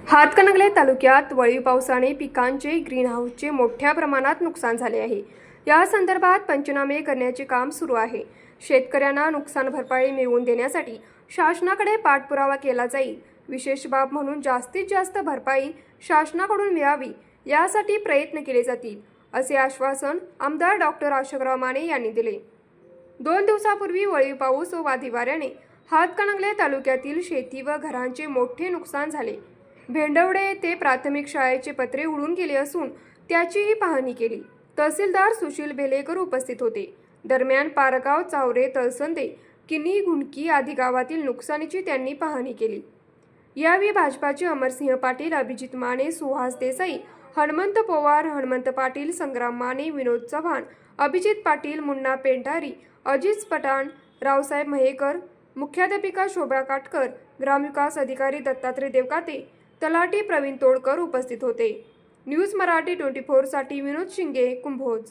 हातकणंगले तालुक्यात वळीव पावसाने पिकांचे ग्रीनहाऊसचे मोठ्या प्रमाणात नुकसान झाले आहे। या संदर्भात पंचनामे करण्याचे काम सुरू आहे। शेतकऱ्यांना नुकसान भरपाई मिळवून देण्यासाठी शासनाकडे पाठपुरावा केला जाईल। विशेष बाब म्हणून जास्तीत जास्त भरपाई शासनाकडून मिळावी यासाठी प्रयत्न केले जातील, असे आश्वासन आमदार डॉक्टर अशोकराव माने यांनी दिले। 2 दिवसापूर्वी वळीव पाऊस व वादळी वाऱ्याने हातकणंगले तालुक्यातील शेती व घरांचे मोठे नुकसान झाले। भेंडवडे येथे प्राथमिक शाळेचे पत्रे उडून गेले असून त्याचीही पाहणी केली। तहसीलदार सुशील बेलेकर उपस्थित होते। दरम्यान पारगाव, चावरे, तळसंदे, किन्ही, घुणकी आदी गावातील नुकसानीची त्यांनी पाहणी केली। यावेळी भाजपाचे अमरसिंह पाटील, अभिजित माने, सुहास देसाई, हनुमंत पवार, हनुमंत पाटील, संग्राम माने, विनोद चव्हाण, अभिजित पाटील, मुन्ना पेंढारी, अजित पठाण, रावसाहेब महेकर, मुख्याध्यापिका शोभा काटकर, ग्रामविकास अधिकारी दत्तात्रय देवकाते, तलाठी प्रवीण तोडकर उपस्थित होते। न्यूज मराठी 24 साठी विनोद शिंगे, कुंभोज।